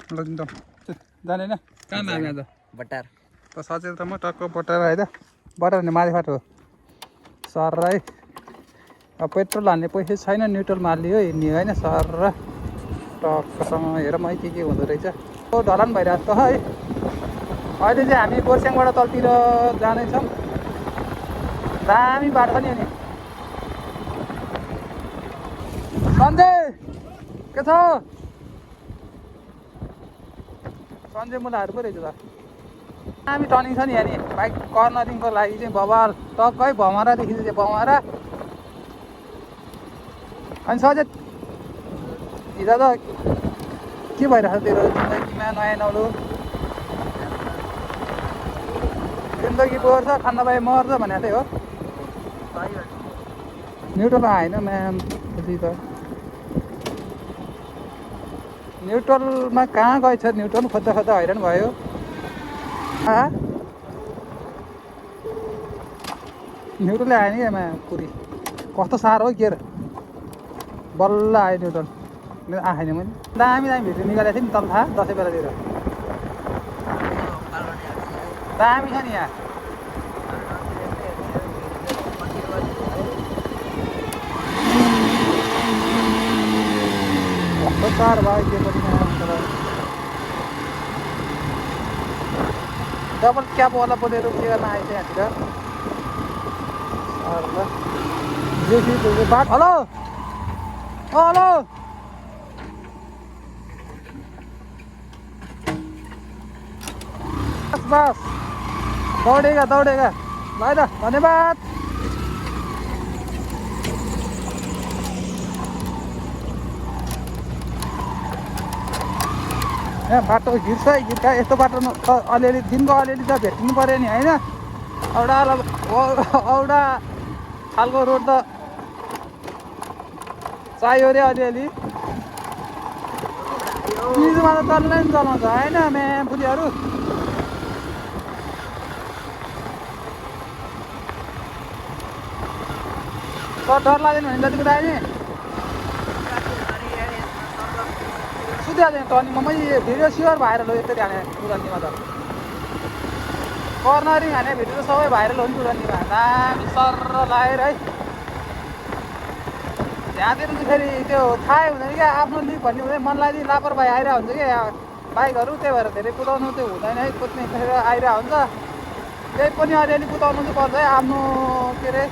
ल जाने होइन कहाँ लाग्ने त बटार त सचेत त म टक्क बटाएर है त बटार भने माथि फाटो सर है अब पेट्रोल हाल्ने पैसा छैन न्युट्रल मारिदियो हिँड्ने होइन सर र टक्कसँग हेर मै के हुँदो रहेछ ओ ढलान भइरहेको छ है अहिले चाहिँ हामी गोर्स्याङबाट तलतिर जाँदैछौँ दामी बाटो छ नि सन्जय के छ सन्जय मुलाहरू पो रहेछ त दामी टर्निङ छ नि यहाँ नि बाइक कर्नरिङको लागि चाहिँ बबाल टक्कै भमरादेखि चाहिँ भमरा अनि सन्जय हिजो त के भइरहेको छ तेरो जिन्दगीमा नयाँ नौलो जिन्दगी बढ्छ खन्दाबाई मर्छ भनेको चाहिँ हो न्युट्रल आएन म्याम पछि त न्युट्रलमा कहाँ गएछ न्युट्रल खोज्दा खोज्दा हैरान भयो न्युट्रलै आयो नि एमा पुरी कस्तो साह्रो हो गियर बल्ल आयो न्युट्रल मेरो आएन मैले दामी भिडियो निकालेको थिएँ नि तल थाहा दसैँ बेलातिर दामी छ नि यहाँ कस्तो साह्रो भयो के पनि डबल क्याबवाला बोलेर के गर्न आएछ यहाँतिर बाटो हेलो हेलो बस दौडेगा भाइ त धन्यवाद यहाँ बाटो घिर्छ घिर्का यस्तो बाटोमा अलिअलि दिनको अलिअलि त भेट्नु पऱ्यो नि होइन एउटा खालको रोड त चाहियो अरे अलिअलि चिजमा त चल्नै चलाउँछ होइन म्याम पुलिहरू तर डर लाग्दैन भने जति कुरा नि सुतिहाल्दैन टर्निङमा मैले भिडियो स्योर भाइरल हो यसरी हाने पुरानीमा त कर्नरिङ हाने भिडियो त सबै भाइरल हो नि पुरानीमा दामी सर लगाएर है त्यहाँतिर चाहिँ फेरि त्यो थाहै हुँदैन क्या आफ्नो लिप भन्ने हुँदैन मन लागि लापरवाही आइरहेको हुन्छ क्या बाइकहरू त्यही भएर धेरै कुदाउनु त्यो हुँदैन है कुद्ने फेरि आइरहेको हुन्छ त्यही पनि अलिअलि कुदाउनु चाहिँ पर्छ है आफ्नो के अरे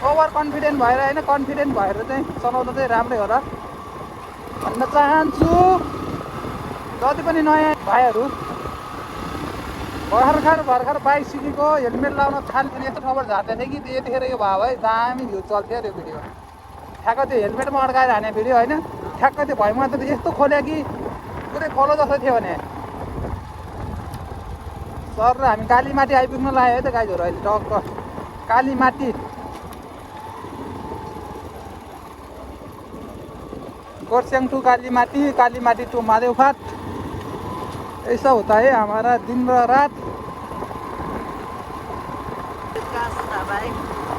ओभर कन्फिडेन्ट भएर होइन कन्फिडेन्ट भएर चाहिँ चलाउनु चाहिँ राम्रै होला भन्न चाहन्छु जति पनि नयाँ भाइहरू भर्खर बाइक सिकेको हेलमेट लाउन थाल्थ्यो यस्तो ठाउँबाट झार्दै थियो कि यतिखेर यो भाव है दामी भ्यू चल्थ्यो त्यो भिडियो ठ्याक्क त्यो हेलमेटमा अड्काएर हाने भिडियो होइन ठ्याक्क त्यो भैमा त यस्तो खोल्यो कि पुरै फलो जस्तो थियो भने सर र हामी कालीमाटी आइपुग्न लाग्यो है त गाईहरू अहिले टक्क कालीमाटी गोर्स्याङ टू कालीमाटी टू मादेवफाट ऐसा होता है हमारा दिन र रात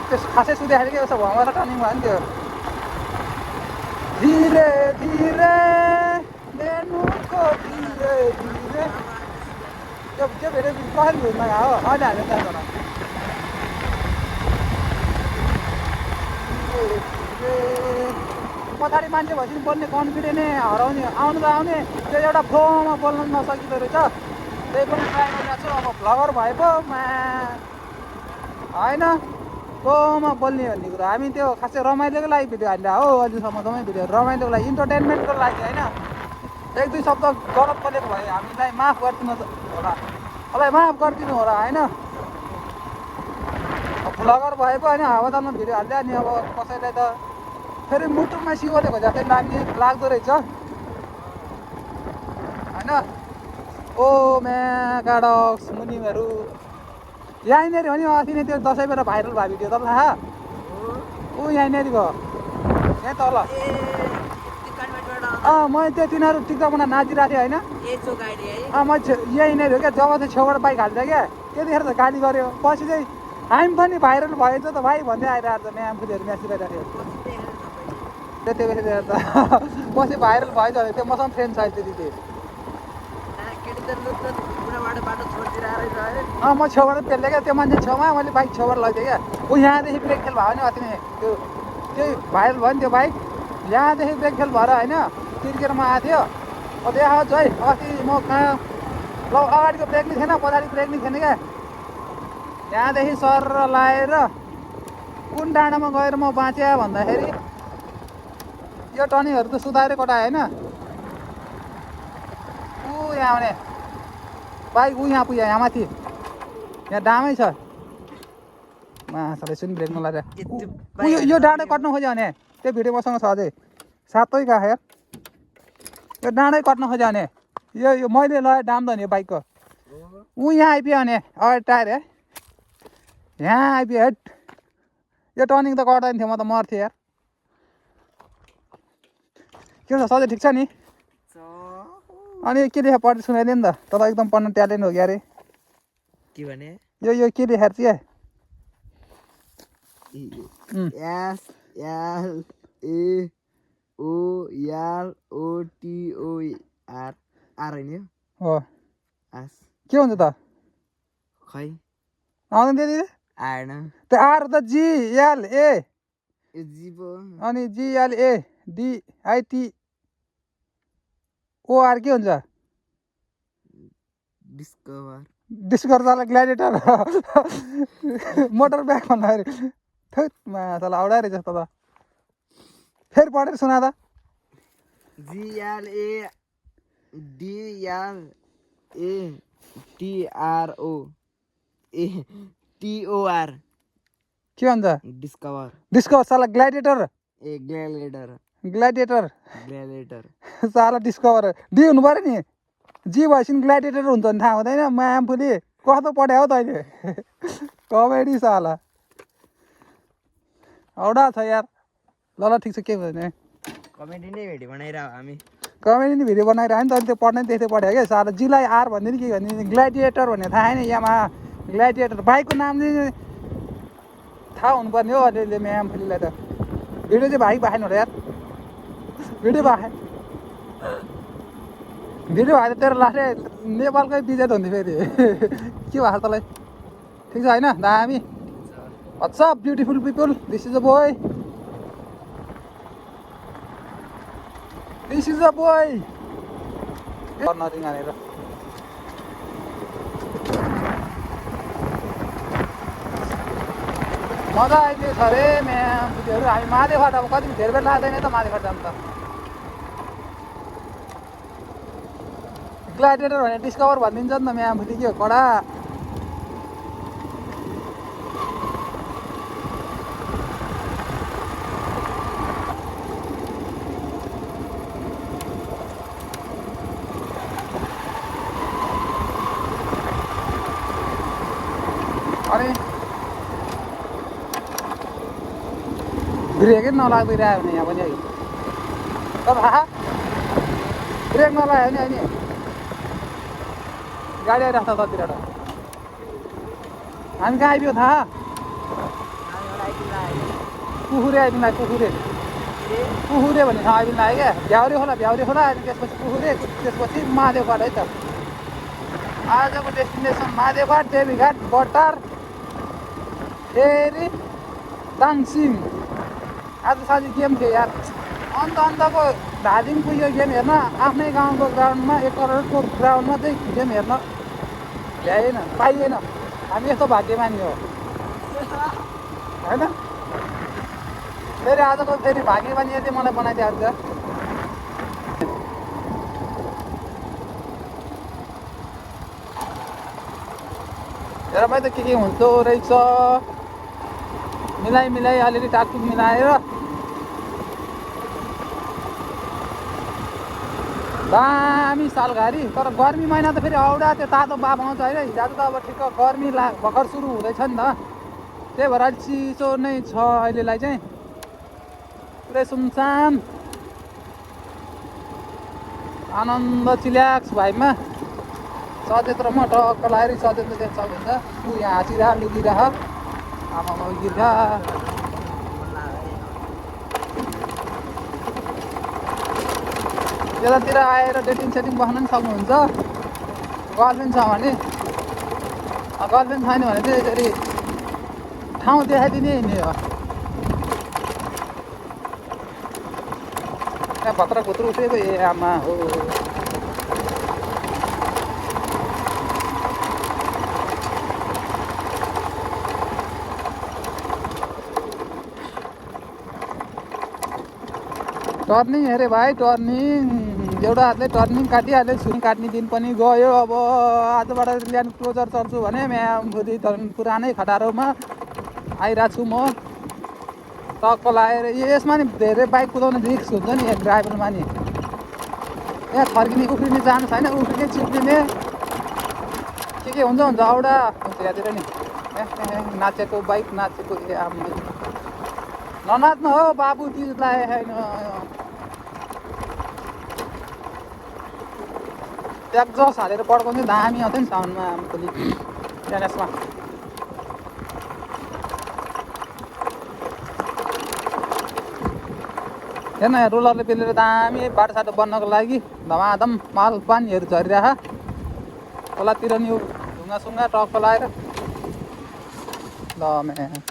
त्यस खासै सुत्दाखेरि के उसो भमरा टर्निङ भयो नि त्यो धीरे धीरे लेनुको धीरे धीरे त्यो फेरि कसरी भुइँमा हो अहिले हामी जाँदैन पछाडि मान्छे भएपछि बोल्ने कन्फिडेन्ट हराउने आउनु त आउने त्यो एउटा फ्लोमा बोल्नु नसकिँदो रहेछ त्यही पनि ट्राई गरिरहेको छु अब भ्लगर भए पो होइन फ्लोमा बोल्ने भन्ने कुरो हामी त्यो खासै रमाइलोको लागि भिडियो हाल्दा हो अहिलेसम्म समय भिडियो रमाइलोको लागि इन्टरटेनमेन्टको लागि होइन एक दुई शब्द गलत बोलेको भए हामीलाई माफ गरिदिनु होला मलाई माफ गरिदिनु होला होइन भ्लगर भए पो होइन हावादानमा भिडियो हाल्दा नि अब कसैलाई त फेरि मुटुमा सिगोलेको जस्तै लाग्दो रहेछ होइन ओ म्यागाडक्स मुनिमहरू यहीँनिर हो नि अस्ति नै त्यो दसैँ बेला भाइरल भयो भिडियो तपाईँ थाहा ऊ यहीँनिरको यहीँ तल मैले त्यो तिनीहरू टिकटक बनाएर नाचिरहेको थिएँ होइन म यहीँनिर हो क्या जब चाहिँ छेउबाट बाइक हाल्छ क्या त्यतिखेर त गाली गऱ्यो पछि चाहिँ हामी पनि भाइरल भएछ त भाइ भन्दै आइरहेको छ म्याम फुलीहरू म्यासिरहेको थियो त्यति बेला त पछि भाइरल भएछ भने त्यो मसँग फ्रेन्ड छ त्यति म छेउबाट पेल्दै क्या त्यो मान्छे छेउमा मैले बाइक छेउबाट लगिदिएँ क्या ऊ यहाँदेखि ब्रेक फेल भयो नि अस्ति नै त्यो त्यही भाइरल भयो नि त्यो बाइक यहाँदेखि ब्रेक फेल भएर होइन तिर्केरमा आएको थियो देखाओस् है अस्ति म कहाँ ल अगाडिको ब्रेक नि थिएन पछाडि ब्रेक नि थिएन क्या यहाँदेखि सर लाएर कुन डाँडामा गएर म बाँचेँ भन्दाखेरि यो टर्निङहरू त सुधारै कटायो होइन ऊ यहाँ आउने बाइक ऊ यहाँ पुग्यो यहाँ माथि यहाँ डामै छ मासले सुन ब्रेक नलाएर यो डाँडै कट्नु खोज्यो भने त्यो भिडियो मसँग छ अझै सातै गएको यार यो डाँडै कट्नु खोज्यो भने यो मैले लगाएँ डाम त नि यो बाइकको ऊ यहाँ आइपुग्यो भने अगाडि टायर है यहाँ आइपुग्यो हेट यो टर्निङ त गर्दैन थियो म त मर्थेँ यार के छ सधैँ ठिक छ नि अनि के लेखा पढ्दै सुनाइदियो नि त तँलाई एकदम पढ्नु ट्यालेन्ट हो क्या अरे के भने यो के लेखाएर चाहिँ S L A O L O T O R R होइन हो एस के हुन्छ त खै आउँदैन त्यति आएन त्यो आर त जिएलए यो जी पो अनि जिएलए डिआइटी ओआर के हुन्छ डिस्कभर तल ग्ल्याडिएटर मोटर ब्याग भन्दाखेरि थैमा तल औडा रहेछ त फेरि पढेर सुना त जिएलए डिएलए टिआरओ ए टिओआर के भन्छ डिस्कभर साला ग्ल्याडिएटर ए ग्ल्याडिएटर ग्ल्याडिएटर साला डिस्कभर डी हुनु पऱ्यो नि जी भएपछि ग्ल्याडिएटर हुन्छ भने थाहा हुँदैन मायामफुली कस्तो पढायो तैँले कमेडी साला औडा छ यार ल ठिक छ के भने कमेडी नै भिडियो बनाइरह हामी कमेडी नै भिडियो बनाइरह्यो नि त त्यो पढ्नै त्यस्तै पढ्यो क्या साला जीलाई आर भन्दैन के भन्ने ग्ल्याडिएटर भन्ने थाहा छैन यामा ग्ल्याडिएटर बाइकको नाम चाहिँ थाहा हुनुपर्ने हो अलिअलि म्यामफुलीलाई त भिडियो चाहिँ भाइ भएन होला यार भिडियो भए त तेरो लास्टै नेपालकै विजेत हुन्थ्यो फेरि के भएको तँलाई ठिक छ होइन दामी what's up beautiful people this is a boy नदिङ हानेर मजा आइदियो छ अरे म्यामफुलीहरू हामी महादेवघाट अब कति धेरै बेर लाग्दैन त महादेवघाट जानु त ग्ल्याडिएटर भने डिस्कभर भनिदिन्छ नि त म्यामफुली के हो कडा अनि ब्रेकै नलाग्दै रह्यो भने यहाँ पनि है तर थाहा ब्रेक नलाग्यो भने होइन गाडी आइरहेको छ ततिर हामी कहाँ आइपुग्यो थाहा कुखुरे आइपुग्नु लाग्यो कुखुरे भन्ने ठाउँ आइपुग्नु लाग्यो क्या भ्याउरे खोला अनि त्यसपछि कुखुरे त्यसपछि महादेवघाट है त आजको डेस्टिनेसन महादेवघाट देवीघाट बटार फेरि दाङसिङ आज साँझी गेम थियो यार अन्तको धादिङ पुग्यो गेम हेर्न आफ्नै गाउँको ग्राउन्डमा 1 करोडको ग्राउन्डमा चाहिँ गेम हेर्न भ्याएन पाइएन हामी यस्तो भाग्यमानी हो होइन फेरि आजको फेरि भाग्यमानी यति मलाई बनाइदिइहाल्छ हेर भाइ त के हुँदो रहेछ मिलाइ अलिअलि टाकटुक मिलाएर दामी सालघारी तर गर्मी महिना त फेरि औडा त्यो तातो बाफ आउँछ होइन हिजो त अब ठिक्क गर्मी भर्खर सुरु हुँदैछ नि त त्यही भएर अलिक चिसो नै छ अहिलेलाई चाहिँ पुरै सुनसान आनन्द चिल्याक्स भाइमा सचेत र म टक्क लाएर सचेत त्यहाँ सक्नुहुन्छ ऊ यहाँ हाँसिरह लुगिरह आमामा गिर्खा यतातिर आएर डेटिङ सेटिङ बस्न पनि सक्नुहुन्छ गर्लफ्रेन्ड छ भने गर्लफ्रेन्ड छैन भने चाहिँ यसरी ठाउँ देखाइदिने हिँड्ने हो त्यहाँ भत्र भुत्र उठेको ए आमा हो टर्निङ हेरे भाइ टर्निङ एउटा हातले टर्निङ काटिहाल्यो छुरी काट्ने दिन पनि गयो अब आजबाट ल्यान्ड क्लोजर चल्छु भने भोलि पुरानै खटारोमा आइरहेको छु म टक्क लगाएर यसमा नि धेरै बाइक कुदाउन रिस्क हुन्छ नि ड्राइभरमा नि यहाँ फर्किने उफ्रिने जानु छैन उफ्रिने चिप्लिने के हुन्छ औडा यहाँतिर नि नाचेको बाइक नाचेको ए आमा ननाच्नु हो बाबु तिजलाई होइन ट्याक जस हालेर पड्काउँदै दामी आउँथ्यो नि साउन्डमा भोलि एनएसमा हेर्न रोलरले पेलेर दामी बाटोसाटो बन्नको लागि धमाधम माल पानीहरू झरिरह खोलातिर नि ढुङ्गासुङ्गा टक्क लगाएर ल